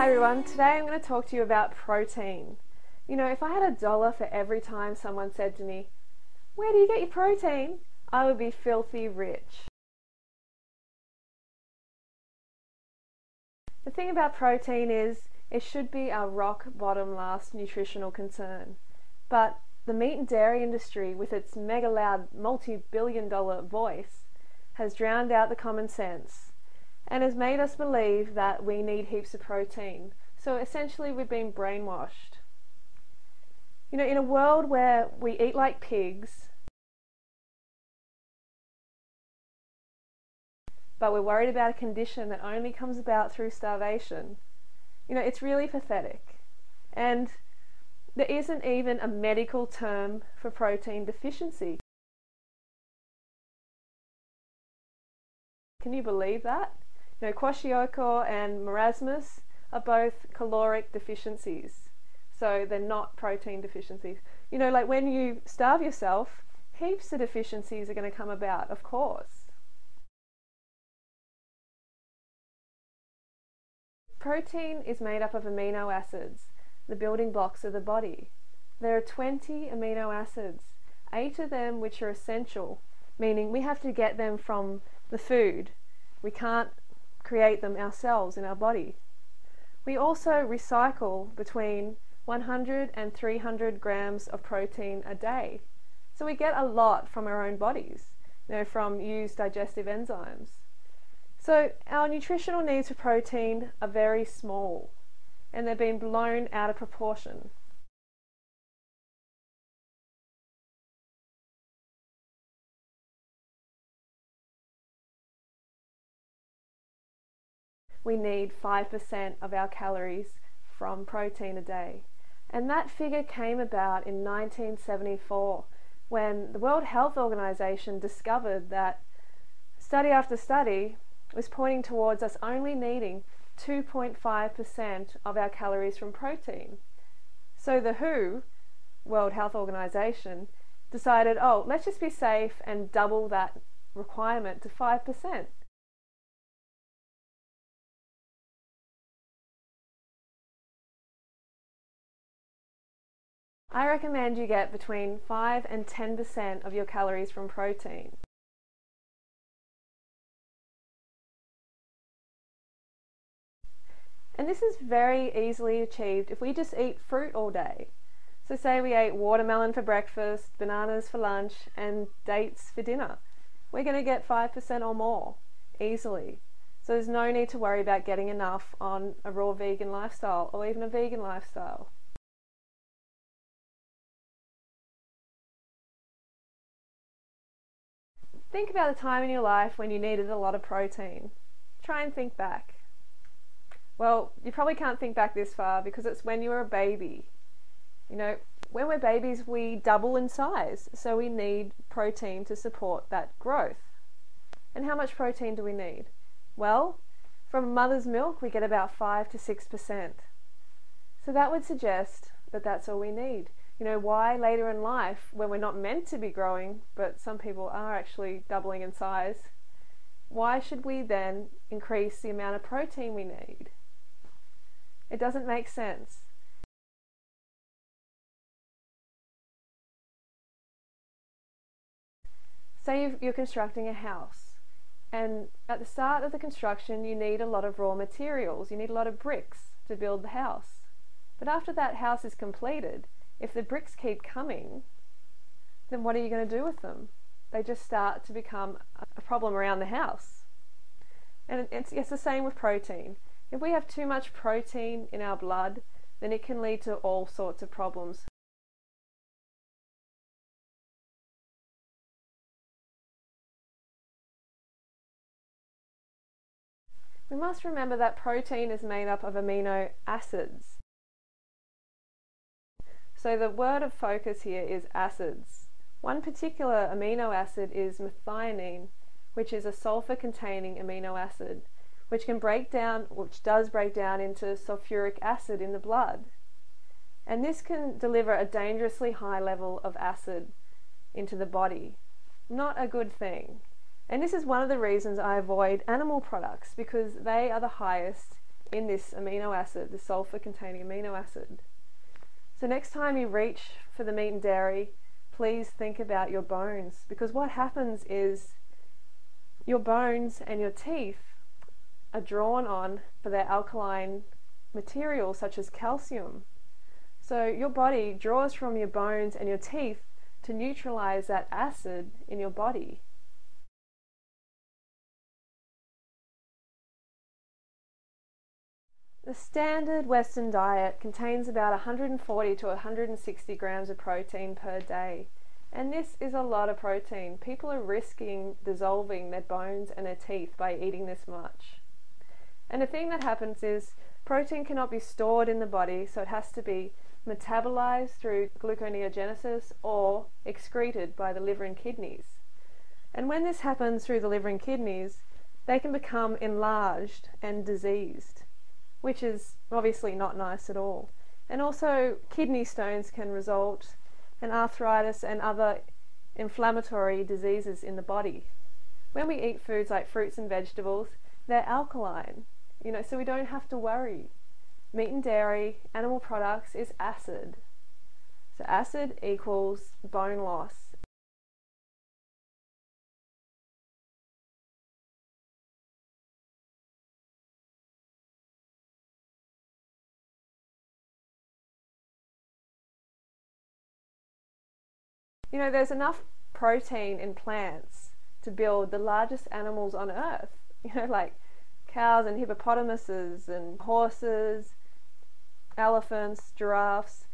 Hi everyone, today I'm going to talk to you about protein. You know, if I had $1 for every time someone said to me, "Where do you get your protein?" I would be filthy rich. The thing about protein is it should be our rock bottom last nutritional concern. But the meat and dairy industry, with its mega loud multi-billion-dollar voice, has drowned out the common sense and has made us believe that we need heaps of protein. So essentially we've been brainwashed. You know, in a world where we eat like pigs, but we're worried about a condition that only comes about through starvation, you know, it's really pathetic. And there isn't even a medical term for protein deficiency. Can you believe that? You know, kwashiorkor and marasmus are both caloric deficiencies, so they're not protein deficiencies. You know, like when you starve yourself, heaps of deficiencies are going to come about, of course. Protein is made up of amino acids, the building blocks of the body. There are 20 amino acids, 8 of them which are essential, meaning we have to get them from the food. We can't create them ourselves in our body. We also recycle between 100 and 300 grams of protein a day. So we get a lot from our own bodies, you know, from used digestive enzymes. So our nutritional needs for protein are very small, and they've been blown out of proportion. We need 5% of our calories from protein a day. And that figure came about in 1974 when the World Health Organization discovered that study after study was pointing towards us only needing 2.5% of our calories from protein. So the WHO, World Health Organization, decided, oh, let's just be safe and double that requirement to 5%. I recommend you get between 5 and 10% of your calories from protein. And this is very easily achieved if we just eat fruit all day. So say we ate watermelon for breakfast, bananas for lunch, and dates for dinner. We're going to get 5% or more, easily. So there's no need to worry about getting enough on a raw vegan lifestyle or even a vegan lifestyle. Think about the time in your life when you needed a lot of protein. Try and think back. Well, you probably can't think back this far because it's when you were a baby. You know, when we're babies, we double in size, so we need protein to support that growth. And how much protein do we need? Well, from mother's milk, we get about 5 to 6%. So that would suggest that that's all we need. You know, why later in life, when we're not meant to be growing, but some people are actually doubling in size, why should we then increase the amount of protein we need? It doesn't make sense. Say you're constructing a house, and at the start of the construction you need a lot of raw materials, you need a lot of bricks to build the house. But after that house is completed, if the bricks keep coming, then what are you going to do with them? They just start to become a problem around the house. And it's the same with protein. If we have too much protein in our blood, then it can lead to all sorts of problems. We must remember that protein is made up of amino acids. So the word of focus here is acids. One particular amino acid is methionine, which is a sulfur-containing amino acid, which does break down into sulfuric acid in the blood. And this can deliver a dangerously high level of acid into the body. Not a good thing. And this is one of the reasons I avoid animal products, because they are the highest in this amino acid, the sulfur containing amino acid. So next time you reach for the meat and dairy, please think about your bones, because what happens is your bones and your teeth are drawn on for their alkaline materials such as calcium. So your body draws from your bones and your teeth to neutralize that acid in your body. The standard Western diet contains about 140 to 160 grams of protein per day. And this is a lot of protein. People are risking dissolving their bones and their teeth by eating this much. And the thing that happens is protein cannot be stored in the body, so it has to be metabolized through gluconeogenesis or excreted by the liver and kidneys. And when this happens through the liver and kidneys, they can become enlarged and diseased, which is obviously not nice at all. And also kidney stones can result in arthritis and other inflammatory diseases in the body. When we eat foods like fruits and vegetables, they're alkaline, so we don't have to worry. Meat and dairy, animal products is acid. So acid equals bone loss. There's enough protein in plants to build the largest animals on earth, like cows and hippopotamuses and horses, elephants, giraffes.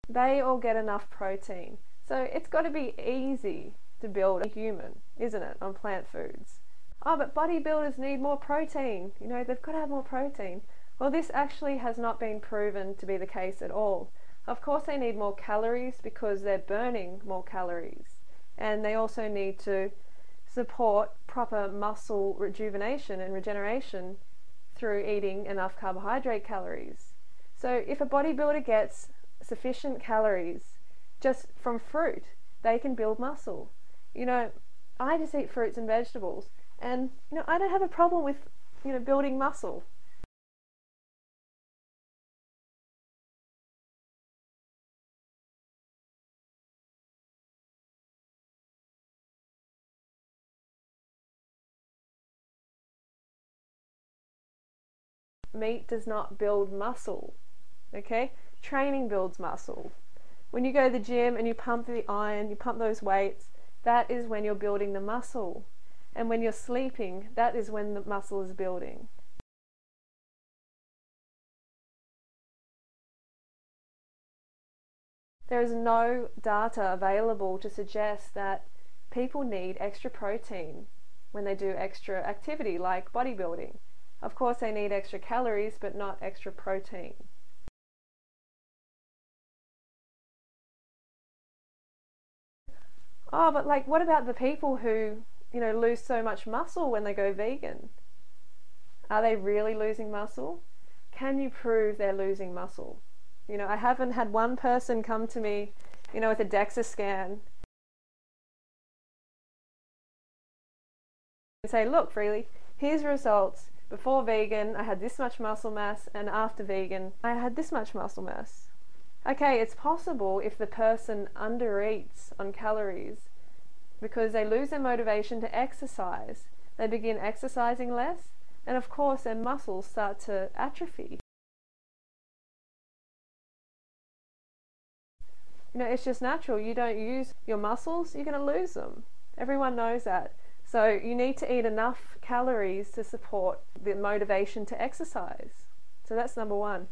They all get enough protein. So it's got to be easy to build a human, isn't it, on plant foods? Oh, but bodybuilders need more protein. They've got to have more protein. Well, this actually has not been proven to be the case at all. Of course they need more calories because they're burning more calories. And they also need to support proper muscle rejuvenation and regeneration through eating enough carbohydrate calories. So if a bodybuilder gets sufficient calories just from fruit, they can build muscle. I just eat fruits and vegetables, and I don't have a problem with building muscle. Meat does not build muscle, okay? Training builds muscle. When you go to the gym and you pump the iron, you pump those weights, that is when you're building the muscle. And when you're sleeping, that is when the muscle is building. There is no data available to suggest that people need extra protein when they do extra activity like bodybuilding. Of course they need extra calories, but not extra protein. Oh, but what about the people who, lose so much muscle when they go vegan? Are they really losing muscle? Can you prove they're losing muscle? I haven't had one person come to me, with a DEXA scan and say, look, Freely, here's results. Before vegan, I had this much muscle mass, and after vegan, I had this much muscle mass. Okay, it's possible if the person undereats on calories because they lose their motivation to exercise. They begin exercising less, and of course their muscles start to atrophy. It's just natural. You don't use your muscles, you're going to lose them. Everyone knows that. So you need to eat enough calories to support the motivation to exercise. So that's number one.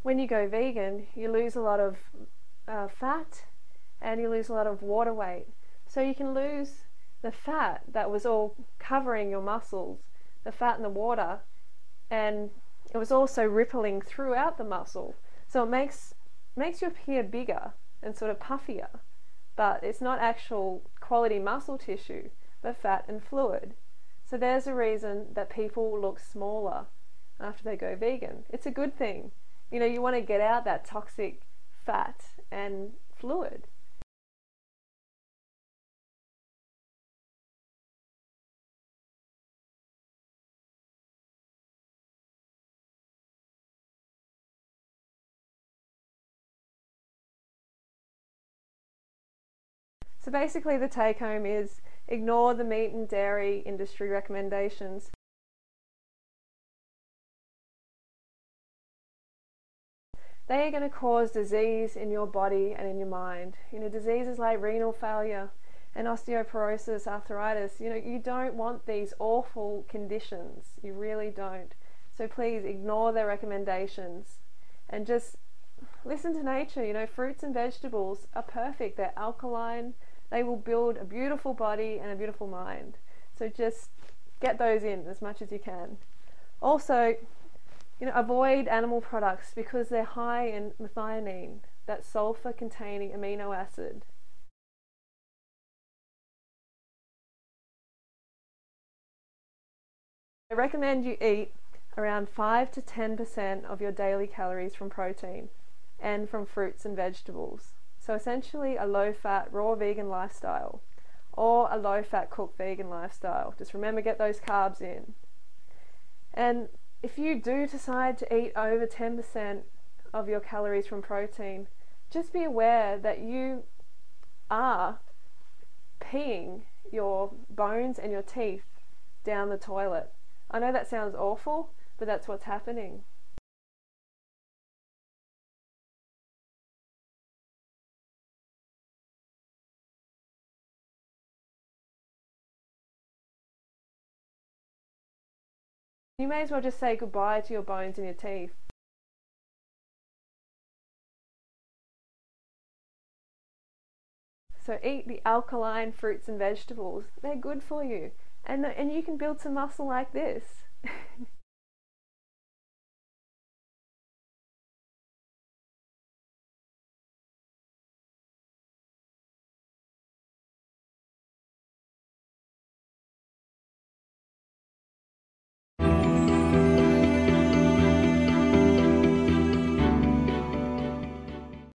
When you go vegan, you lose a lot of fat and you lose a lot of water weight. So you can lose the fat that was all covering your muscles, the fat and the water, and it was also rippling throughout the muscle. So it makes you appear bigger and sort of puffier, but it's not actual quality muscle tissue, but fat and fluid. So there's a reason that people look smaller after they go vegan. It's a good thing. You want to get out that toxic fat and fluid. So basically the take home is ignore the meat and dairy industry recommendations. They are going to cause disease in your body and in your mind. Diseases like renal failure and osteoporosis, arthritis, you don't want these awful conditions. You really don't. So please ignore their recommendations and just listen to nature. Fruits and vegetables are perfect. They're alkaline. They will build a beautiful body and a beautiful mind. So just get those in as much as you can. Also, avoid animal products because they're high in methionine, that sulfur containing amino acid. I recommend you eat around 5 to 10% of your daily calories from protein and from fruits and vegetables. So essentially a low-fat raw vegan lifestyle or a low-fat cooked vegan lifestyle. Just remember, get those carbs in. And if you do decide to eat over 10% of your calories from protein, just be aware that you are peeing your bones and your teeth down the toilet. I know that sounds awful, but that's what's happening. You may as well just say goodbye to your bones and your teeth. So eat the alkaline fruits and vegetables. They're good for you. And you can build some muscle like this.